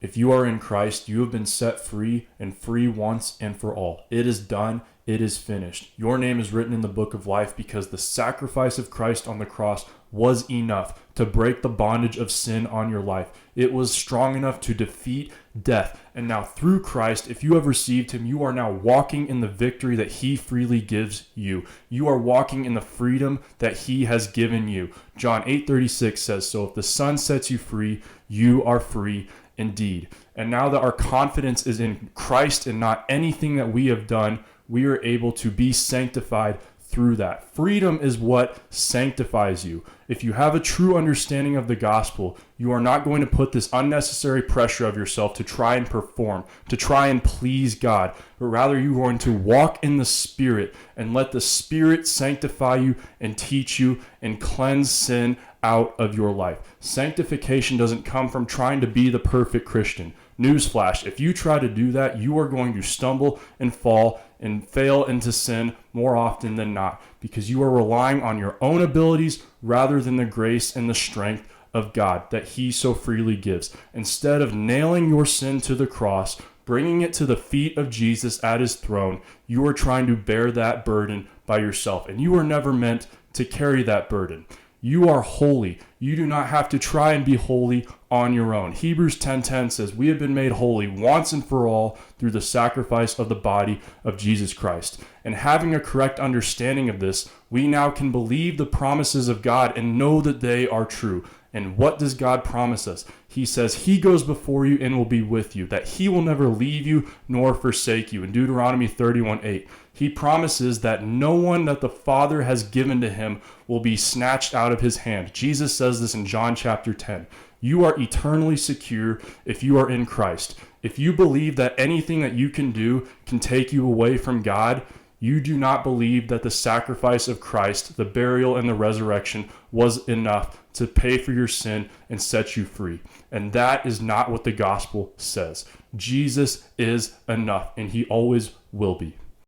If you are in Christ, you have been set free and free once and for all. It is done. It is finished. Your name is written in the book of life because the sacrifice of Christ on the cross was enough to break the bondage of sin on your life. It was strong enough to defeat death. And now through Christ, if you have received him, you are now walking in the victory that he freely gives you. You are walking in the freedom that he has given you. John 8:36 says, "So if the Son sets you free, you are free indeed." And now that our confidence is in Christ and not anything that we have done, we are able to be sanctified through that. Freedom is what sanctifies you. If you have a true understanding of the gospel, you are not going to put this unnecessary pressure of yourself to try and perform, to try and please God, but rather you're going to walk in the Spirit and let the Spirit sanctify you and teach you and cleanse sin out of your life. Sanctification doesn't come from trying to be the perfect Christian. Newsflash, if you try to do that, you are going to stumble and fall and fail into sin more often than not because you are relying on your own abilities rather than the grace and the strength of God that he so freely gives. Instead of nailing your sin to the cross, bringing it to the feet of Jesus at his throne, you are trying to bear that burden by yourself, and you were never meant to carry that burden. You are holy. You do not have to try and be holy on your own. Hebrews 10:10 says, "We have been made holy once and for all through the sacrifice of the body of Jesus Christ." And having a correct understanding of this, we now can believe the promises of God and know that they are true. And what does God promise us? He says he goes before you and will be with you, that he will never leave you nor forsake you. In Deuteronomy 31:8, he promises that no one that the Father has given to him will be snatched out of his hand. Jesus says this in John chapter 10. You are eternally secure if you are in Christ. If you believe that anything that you can do can take you away from God, you do not believe that the sacrifice of Christ, the burial and the resurrection, was enough to pay for your sin and set you free. And that is not what the gospel says. Jesus is enough, and he always will be.